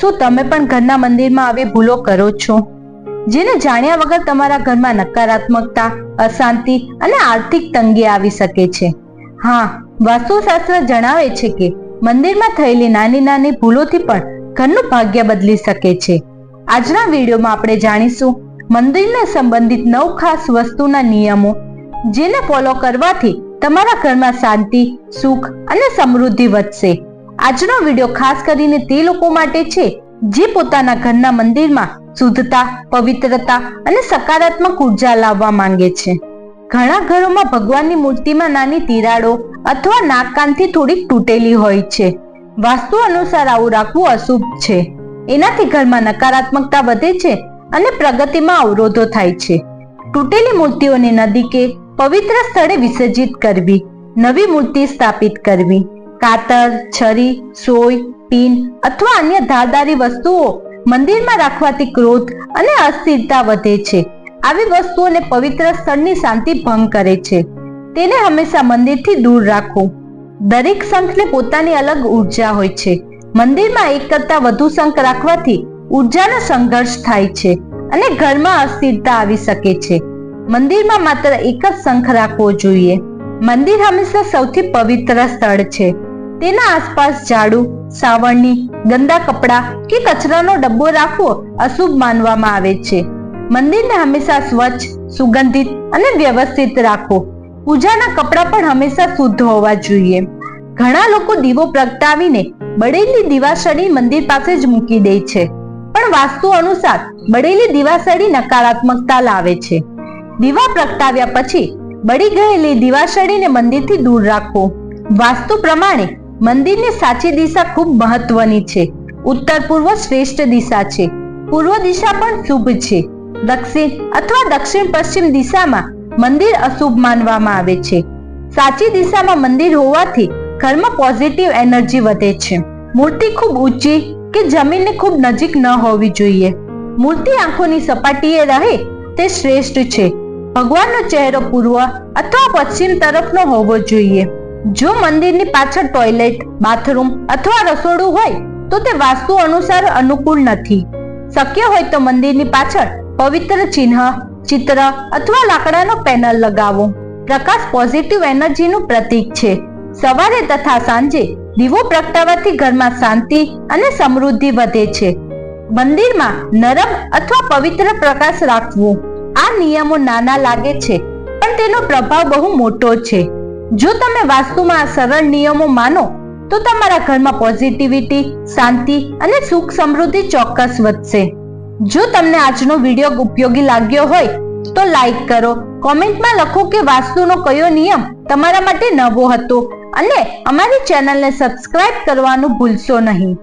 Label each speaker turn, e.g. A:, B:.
A: શું તમે પણ ઘરના મંદિરમાં આવી ભૂલો કરો છો, જેને જાણ્યા વગર તમારા ઘરમાં નકારાત્મકતા, અશાંતિ અને આર્થિક તંગી આવી શકે છે? હા, વાસ્તુશાસ્ત્ર જણાવે છે કે મંદિરમાં થયેલી નાની નાની ભૂલોથી પણ ઘરનું ભાગ્ય બદલી શકે છે. આજના વિડીયોમાં આપણે જાણીશું મંદિરને સંબંધિત 9 ખાસ વસ્તુના નિયમો, જેને ફોલો કરવાથી તમારા ઘરમાં શાંતિ, સુખ અને સમૃદ્ધિ વધશે. આજનો વિડીયો ખાસ કરીને તે લોકો માટે છે જે પોતાના ઘરના મંદિરમાં શુદ્ધતા, પવિત્રતા અને સકારાત્મક ઉર્જા લાવવા માંગે છે. ઘણા ઘરોમાં ભગવાનની મૂર્તિમાં નાની તિરાડો અથવા નાકકાનથી થોડીક તૂટેલી હોય છે. વાસ્તુ અનુસાર આવું રાખવું અશુભ છે. એનાથી ઘરમાં નકારાત્મકતા વધે છે અને પ્રગતિમાં અવરોધો થાય છે. તૂટેલી મૂર્તિઓને નદી કે પવિત્ર સ્થળે વિસર્જિત કરવી, નવી મૂર્તિ સ્થાપિત કરવી. કાતર, છરી, સોય, પિન અથવા અન્ય ધારદારી વસ્તુઓ મંદિરમાં રાખવાથી ક્રોધ અને અસ્થિરતા વધે છે. આવી વસ્તુઓને પવિત્ર સ્થળની શાંતિ ભંગ કરે છે. તેને હંમેશા મંદિરથી દૂર રાખો. દરેક શંખને પોતાની અલગ ઉર્જા હોય છે. મંદિરમાં એક કરતાં વધુ શંખ રાખવાથી ઉર્જાનો સંઘર્ષ થાય છે અને ઘરમાં અસ્થિરતા આવી શકે છે. મંદિરમાં માત્ર એક જ શંખ રાખવો જોઈએ. મંદિર હંમેશા સૌથી પવિત્ર સ્થળ છે. તેના આસપાસ ઝાડુ, સાવરણી, ગંદા કપડા કે કચરાનો ડબ્બો રાખવો અશુભ માનવામાં આવે છે. મંદિરને હંમેશા સ્વચ્છ, સુગંધિત અને વ્યવસ્થિત રાખો. પૂજાના કપડા પણ હંમેશા શુદ્ધ હોવા જોઈએ. ઘણા લોકો દીવો પ્રગટાવીને બળેલી દિવાસળી મંદિર પાસે જ મૂકી દે છે, પણ વાસ્તુ અનુસાર બળેલી દિવાસળી નકારાત્મકતા લાવે છે. દીવા પ્રગટાવ્યા પછી બળી ગયેલી દિવાસળીને મંદિરથી દૂર રાખો. વાસ્તુ પ્રમાણે મંદિરની સાચી દિશા ખૂબ મહત્વની છે. ઉત્તર પૂર્વ શ્રેષ્ઠ દિશા છે. પૂર્વ દિશા પણ શુભ છે. દક્ષિણ અથવા દક્ષિણ પશ્ચિમ દિશામાં મંદિર અશુભ માનવામાં આવે છે. સાચી દિશામાં મંદિર હોવાથી ઘરમાં પોઝિટિવ એનર્જી વધે છે. મૂર્તિ ખૂબ ઊંચી કે જમીનની ખૂબ નજીક ન હોવી જોઈએ. મૂર્તિ આંખોની સપાટીએ રહે તે શ્રેષ્ઠ છે. ભગવાનનો ચહેરો પૂર્વ અથવા પશ્ચિમ તરફનો હોવો જોઈએ. જો મંદિરની પાછળ ટોયલેટ, બાથરૂમ અથવા રસોડું હોય તો તે વાસ્તુ અનુસાર અનુકૂળ નથી. શક્ય હોય તો મંદિરની પાછળ પવિત્ર ચિહ્ન, ચિત્ર અથવા લાકડાનો પેનલ લગાવો. પ્રકાશ પોઝિટિવ એનર્જીનું પ્રતીક છે. સવારે તથા સાંજે દીવો પ્રગટાવવાથી ઘરમાં શાંતિ અને સમૃદ્ધિ વધે છે. મંદિરમાં નરમ અથવા પવિત્ર પ્રકાશ રાખવો. આ નિયમો નાના લાગે છે, પણ તેનો પ્રભાવ બહુ મોટો છે. જો તમે વાસ્તુમાં આ સરળ નિયમો માનો તો તમારા ઘરમાં પોઝિટિવિટી, શાંતિ અને સુખ સમૃદ્ધિ ચોક્કસ વધશે. જો તમને આજનો વિડીયો ઉપયોગી લાગ્યો હોય તો લાઈક કરો, કોમેન્ટમાં લખો કે વાસ્તુનો કયો નિયમ તમારા માટે નવો હતો અને અમારી ચેનલને સબસ્ક્રાઇબ કરવાનું ભૂલશો નહીં.